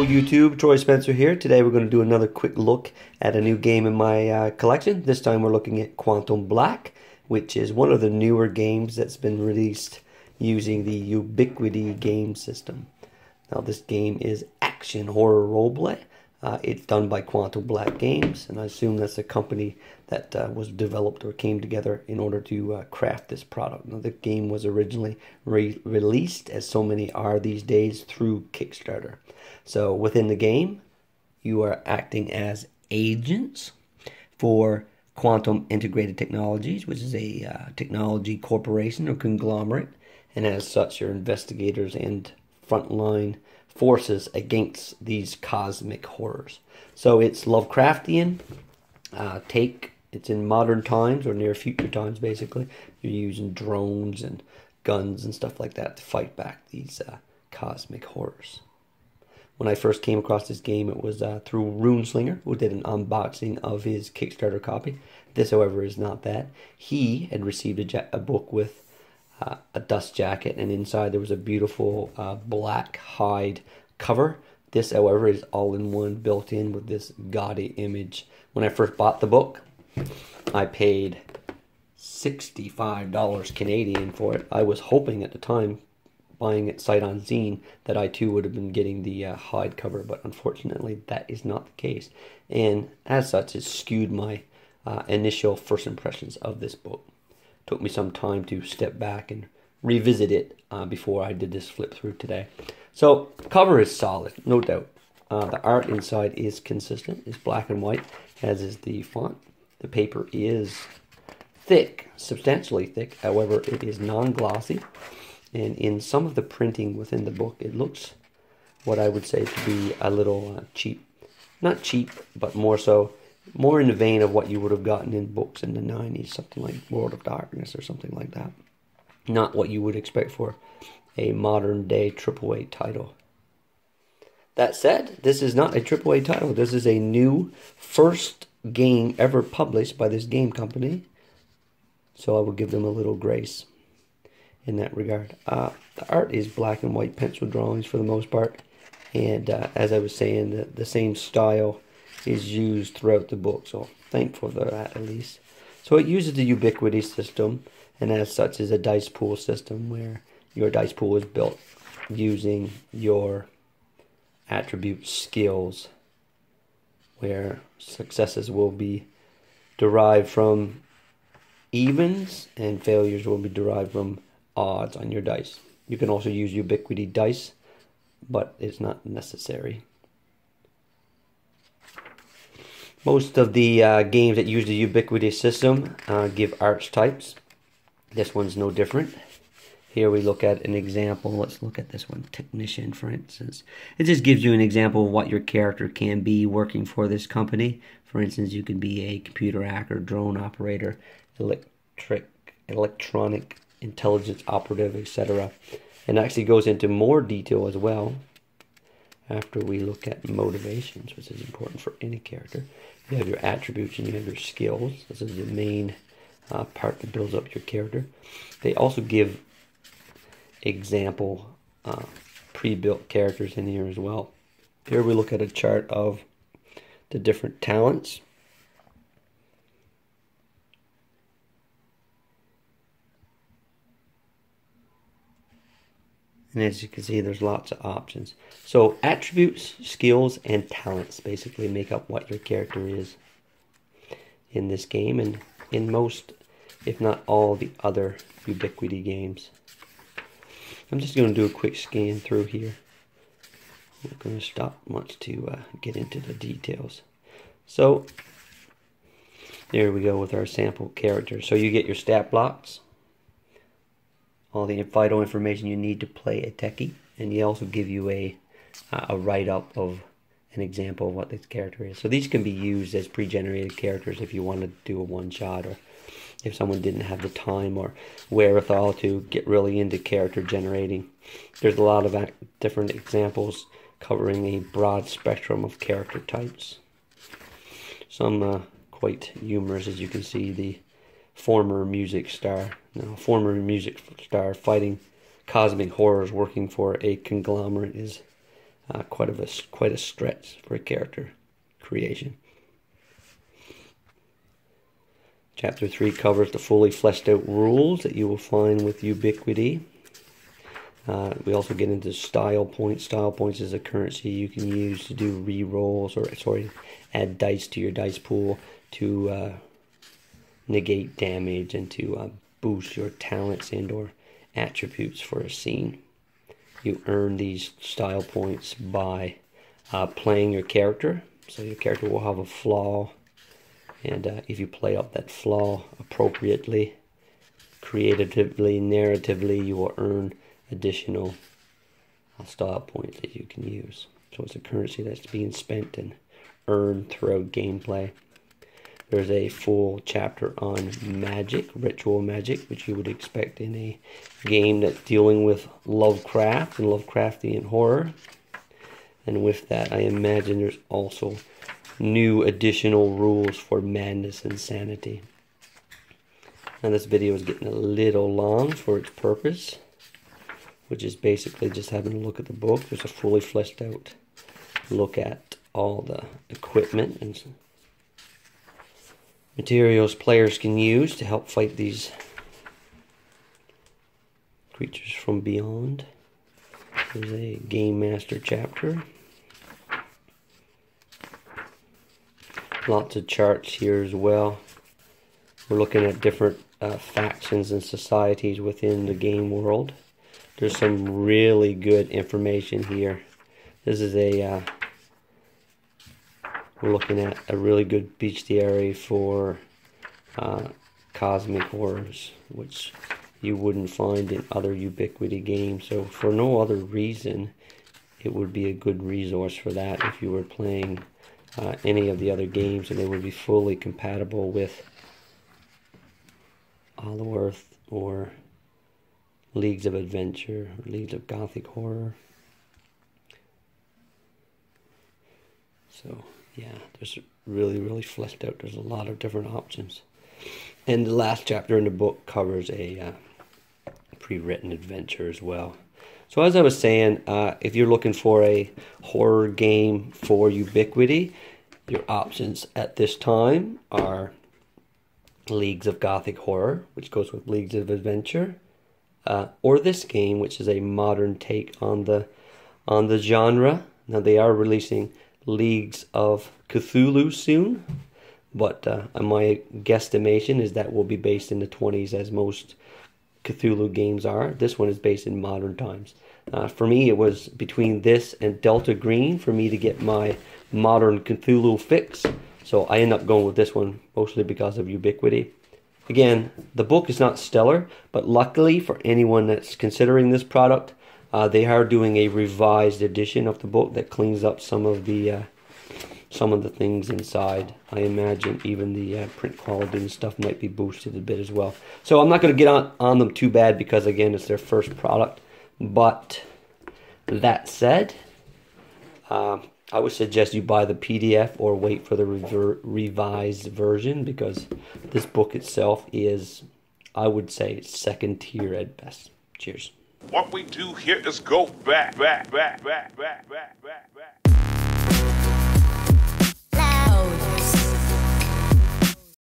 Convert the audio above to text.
YouTube, Troy Spencer here. Today we're going to do another quick look at a new game in my collection. This time we're looking at Quantum Black, which is one of the newer games that's been released using the Ubiquity game system. Now this game is Action Horror Roleplay. It's done by Quantum Black Games, and I assume that's a company that was developed or came together in order to craft this product. Now the game was originally released, as so many are these days, through Kickstarter. So within the game, you are acting as agents for Quantum Integrated Technologies, which is a technology corporation or conglomerate, and as such, you're investigators and frontline forces against these cosmic horrors. So it's Lovecraftian take. It's in modern times or near future times, basically. You're using drones and guns and stuff like that to fight back these cosmic horrors. When I first came across this game, it was through Runeslinger, who did an unboxing of his Kickstarter copy. This, however, is not that. He had received a book with a dust jacket, and inside there was a beautiful black hide cover. This, however, is all-in-one, built in with this gaudy image. When I first bought the book, I paid $65 Canadian for it. I was hoping at the time, buying it sight unseen, that I too would have been getting the hide cover, but unfortunately that is not the case. And as such, it skewed my initial first impressions of this book. Took me some time to step back and revisit it before I did this flip through today. So, cover is solid, no doubt. The art inside is consistent. It's black and white, as is the font. The paper is thick, substantially thick. However, it is non-glossy. And in some of the printing within the book, it looks what I would say to be a little cheap. Not cheap, but more in the vein of what you would have gotten in books in the 90s, something like World of Darkness or something like that. Not what you would expect for a modern day AAA title. That said, this is not a AAA title. This is a new first game ever published by this game company. So I will give them a little grace in that regard. The art is black and white pencil drawings for the most part. And as I was saying, the same style is used throughout the book, so thankful for that at least. So it uses the Ubiquity system, and as such is a dice pool system where your dice pool is built using your attribute skills, where successes will be derived from evens and failures will be derived from odds on your dice. You can also use Ubiquity dice, but it's not necessary. Most of the games that use the Ubiquity system give archetypes. This one's no different. Here we look at an example. Let's look at this one, Technician, for instance. It just gives you an example of what your character can be working for this company. For instance, you can be a computer hacker, drone operator, electronic intelligence operative, etc. And actually goes into more detail as well after we look at motivations, which is important for any character. You have your attributes and you have your skills. This is the main part that builds up your character. They also give example pre-built characters in here as well. Here we look at a chart of the different talents. And as you can see, there's lots of options. So attributes, skills, and talents basically make up what your character is in this game and in most, if not all, the other Ubiquity games. I'm just going to do a quick scan through here. I'm not going to stop much to get into the details. So there we go with our sample characters. So you get your stat blocks, all the vital information you need to play a techie, and they also give you a write-up of an example of what this character is. So these can be used as pre-generated characters if you want to do a one-shot, or if someone didn't have the time or wherewithal to get really into character generating. There's a lot of different examples covering a broad spectrum of character types. Some quite humorous, as you can see, the former music star fighting cosmic horrors working for a conglomerate is quite a stretch for a character creation. Chapter 3 covers the fully fleshed out rules that you will find with Ubiquity. We also get into style points. Style points is a currency you can use to do re-rolls, or add dice to your dice pool to negate damage and to boost your talents and or attributes for a scene. You earn these style points by playing your character. So your character will have a flaw, and if you play up that flaw appropriately, creatively, narratively, you will earn additional style points that you can use. So it's a currency that's being spent and earned throughout gameplay. There's a full chapter on magic, ritual magic, which you would expect in a game that's dealing with Lovecraft and Lovecraftian horror. And with that, I imagine there's also new additional rules for madness and sanity. And this video is getting a little long for its purpose, which is basically just having a look at the book. There's a fully fleshed out look at all the equipment and materials players can use to help fight these creatures from beyond. There's a Game Master chapter. Lots of charts here as well. We're looking at different factions and societies within the game world. There's some really good information here. This is we're looking at a really good bestiary for cosmic horrors, which you wouldn't find in other Ubiquity games. So for no other reason, it would be a good resource for that if you were playing any of the other games, and they would be fully compatible with Hollow Earth or Leagues of Adventure, or Leagues of Gothic Horror. So yeah, there's really fleshed out. There's a lot of different options. And the last chapter in the book covers a pre-written adventure as well. So as I was saying, if you're looking for a horror game for Ubiquity, your options at this time are Leagues of Gothic Horror, which goes with Leagues of Adventure, or this game, which is a modern take on the genre. Now they are releasing Leagues of Cthulhu soon, but my guesstimation is that will be based in the 20s, as most Cthulhu games are. This one is based in modern times. For me, it was between this and Delta Green for me to get my modern Cthulhu fix, so I end up going with this one, mostly because of Ubiquity. Again, the book is not stellar, but luckily for anyone that's considering this product, they are doing a revised edition of the book that cleans up some of the things inside. I imagine even the print quality and stuff might be boosted a bit as well. So I'm not going to get on them too bad, because again, it's their first product. But that said, I would suggest you buy the PDF or wait for the revised version, because this book itself is, I would say, second tier at best. Cheers. What we do here is go back.